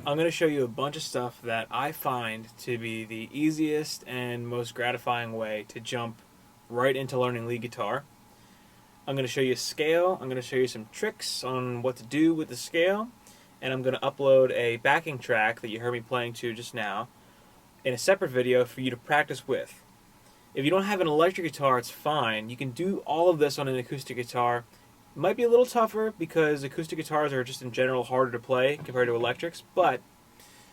I'm going to show you a bunch of stuff that I find to be the easiest and most gratifying way to jump right into learning lead guitar. I'm going to show you a scale, I'm going to show you some tricks on what to do with the scale, and I'm going to upload a backing track that you heard me playing to just now in a separate video for you to practice with. If you don't have an electric guitar, it's fine. You can do all of this on an acoustic guitar. It might be a little tougher because acoustic guitars are just in general harder to play compared to electrics, but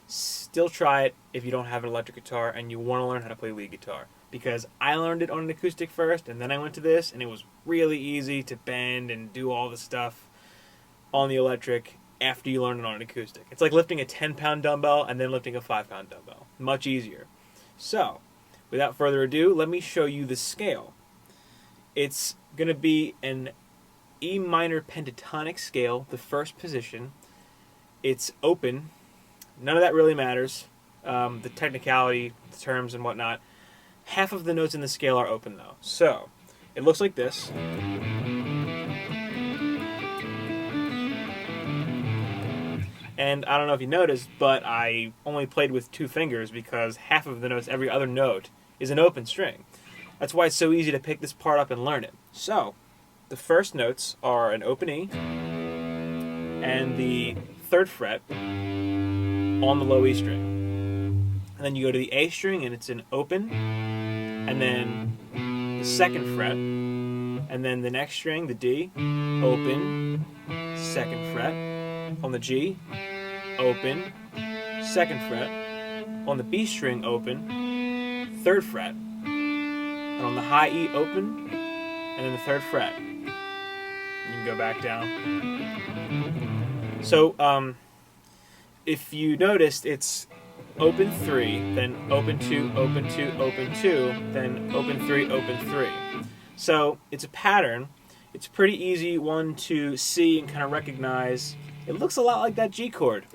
still try it if you don't have an electric guitar and you want to learn how to play lead guitar. Because I learned it on an acoustic first, and then I went to this, and it was really easy to bend and do all the stuff on the electric after you learn it on an acoustic. It's like lifting a 10-pound dumbbell and then lifting a 5-pound dumbbell. Much easier. So, without further ado, let me show you the scale. It's going to be an E minor pentatonic scale, the first position. It's open. None of that really matters. The technicality, the terms and whatnot. Half of the notes in the scale are open though. So, it looks like this. And I don't know if you noticed, but I only played with 2 fingers because half of the notes, every other note, is an open string. That's why it's so easy to pick this part up and learn it. So, the first notes are an open E and the 3rd fret on the low E string. And then you go to the A string and it's an open, and then the 2nd fret, and then the next string, the D, open, 2nd fret, on the G, open, 2nd fret, on the B string, open, 3rd fret, and on the high E, open, and then the 3rd fret. You can go back down. So, if you noticed, it's open 3, then open 2, open 2, open 2, then open 3, open 3. So, it's a pattern. It's pretty easy one to see and kind of recognize. It looks a lot like that G chord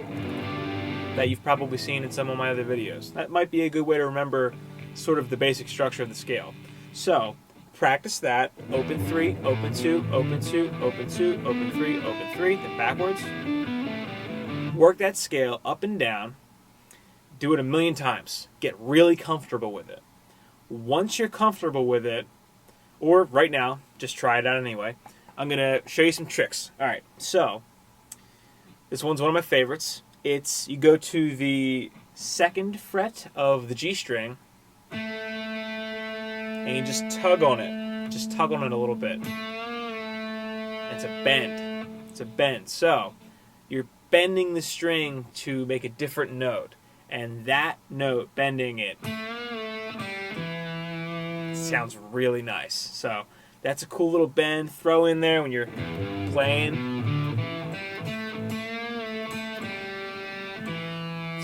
that you've probably seen in some of my other videos. That might be a good way to remember sort of the basic structure of the scale. So, practice that. Open 3, open 2, open 2, open 2, open 3, open 3, then backwards. Work that scale up and down. Do it a million times. Get really comfortable with it. Once you're comfortable with it, or right now, just try it out anyway, I'm going to show you some tricks. Alright, so, this one's one of my favorites. It's, you go to the 2nd fret of the G string, and you just tug on it. Just tug on it a little bit. It's a bend. It's a bend. So, you're bending the string to make a different note. And that note, bending it, sounds really nice. So, that's a cool little bend. Throw in there when you're playing.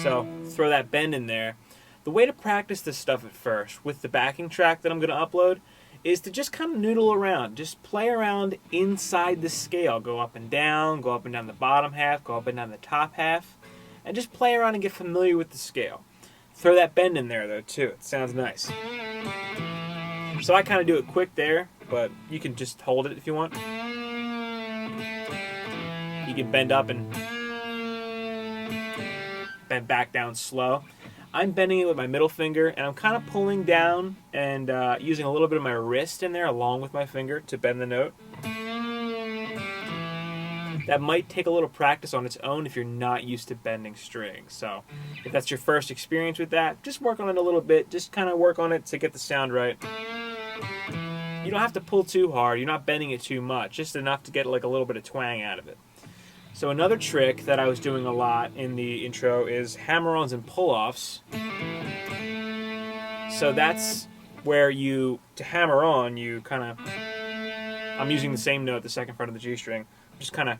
So, throw that bend in there. The way to practice this stuff at first, with the backing track that I'm going to upload, is to just kind of noodle around. Just play around inside the scale. Go up and down the bottom half, go up and down the top half, and just play around and get familiar with the scale. Throw that bend in there though too. It sounds nice. So I kind of do it quick there, but you can just hold it if you want. You can bend up and bend back down slow. I'm bending it with my middle finger, and I'm kind of pulling down and using a little bit of my wrist in there along with my finger to bend the note. That might take a little practice on its own if you're not used to bending strings. So if that's your first experience with that, just work on it a little bit. Just kind of work on it to get the sound right. You don't have to pull too hard. You're not bending it too much. Just enough to get like a little bit of twang out of it. So another trick that I was doing a lot in the intro is hammer-ons and pull-offs. So that's where you, to hammer on, you kind of I'm using the same note, the second fret of the G string, just kind of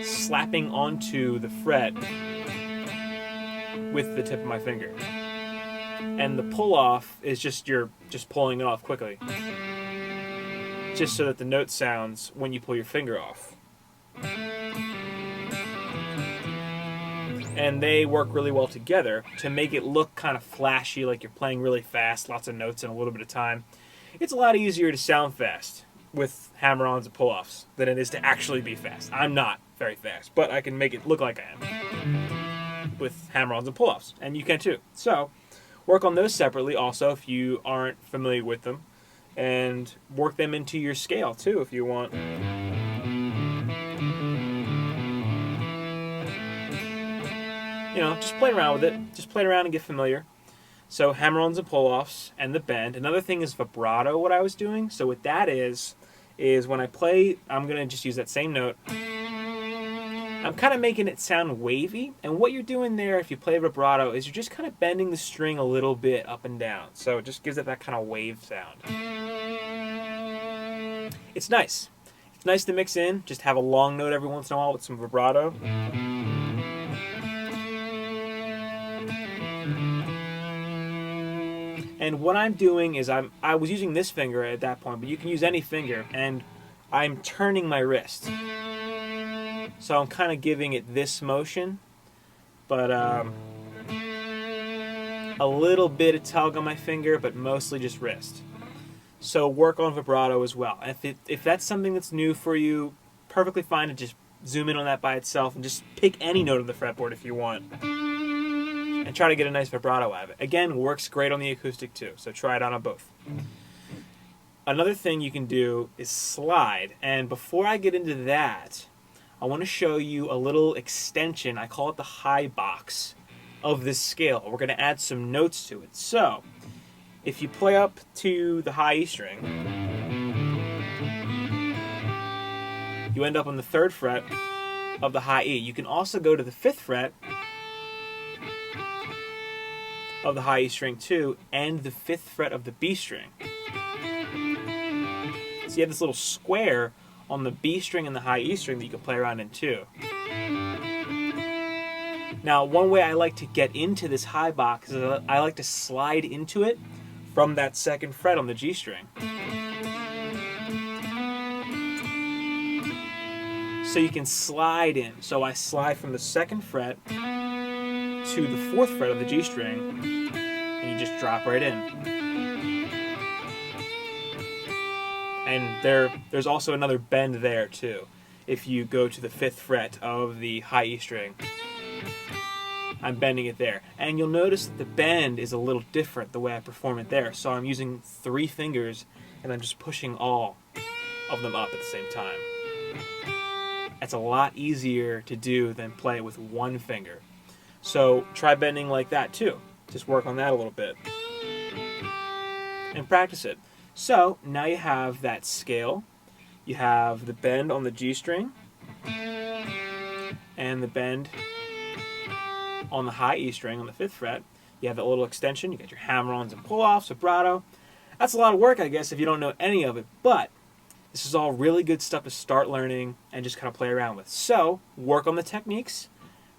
slapping onto the fret with the tip of my finger. And the pull off is just you're just pulling it off quickly, just so that the note sounds when you pull your finger off. And they work really well together to make it look kind of flashy, like you're playing really fast, lots of notes in a little bit of time. It's a lot easier to sound fast with hammer-ons and pull-offs than it is to actually be fast. I'm not very fast, but I can make it look like I am with hammer-ons and pull-offs, and you can too. So work on those separately also if you aren't familiar with them, and work them into your scale too if you want. You know, just play around with it. Just play around and get familiar. So hammer-ons and pull-offs and the bend. Another thing is vibrato, what I was doing. So what that is when I play, I'm going to just use that same note. I'm kind of making it sound wavy. And what you're doing there, if you play vibrato, is you're just kind of bending the string a little bit up and down. So it just gives it that kind of wave sound. It's nice. It's nice to mix in. Just have a long note every once in a while with some vibrato. And what I'm doing is I was using this finger at that point, but you can use any finger, and I'm turning my wrist. So I'm kind of giving it this motion, but a little bit of tug on my finger, but mostly just wrist. So work on vibrato as well. If that's something that's new for you, perfectly fine to just zoom in on that by itself and just pick any note of the fretboard if you want. And try to get a nice vibrato out of it. Again, works great on the acoustic too, so try it out on both. Another thing you can do is slide, and before I get into that, I want to show you a little extension, I call it the high box, of this scale. We're going to add some notes to it. So, if you play up to the high E string, you end up on the 3rd fret of the high E. You can also go to the 5th fret of the high E string too, and the 5th fret of the B string. So you have this little square on the B string and the high E string that you can play around in too. Now, one way I like to get into this high box is I like to slide into it from that 2nd fret on the G string. So you can slide in. So I slide from the 2nd fret to the 4th fret of the G string, and you just drop right in. And there's also another bend there too. If you go to the 5th fret of the high E string, I'm bending it there. And you'll notice that the bend is a little different the way I perform it there. So I'm using 3 fingers, and I'm just pushing all of them up at the same time. That's a lot easier to do than play it with 1 finger. So try bending like that too. Just work on that a little bit. And practice it. So now you have that scale. You have the bend on the G string. And the bend on the high E string on the 5th fret. You have that little extension. You got your hammer-ons and pull-offs, vibrato. That's a lot of work, I guess, if you don't know any of it. But this is all really good stuff to start learning and just kind of play around with. So work on the techniques.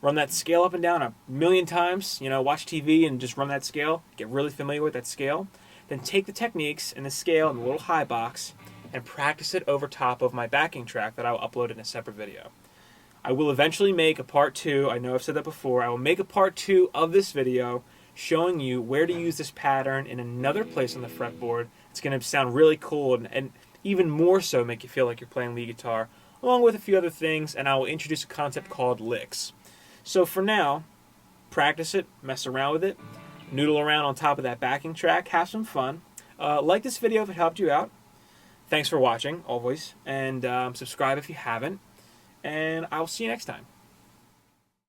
Run that scale up and down a million times. You know, watch TV and just run that scale. Get really familiar with that scale. Then take the techniques and the scale and the little high box and practice it over top of my backing track that I will upload in a separate video. I will eventually make a part 2. I know I've said that before. I will make a part 2 of this video showing you where to use this pattern in another place on the fretboard. It's going to sound really cool and even more so make you feel like you're playing lead guitar, along with a few other things, and I will introduce a concept called licks. So for now, practice it, mess around with it, noodle around on top of that backing track, have some fun. Like this video if it helped you out. Thanks for watching, always, and subscribe if you haven't, and I'll see you next time.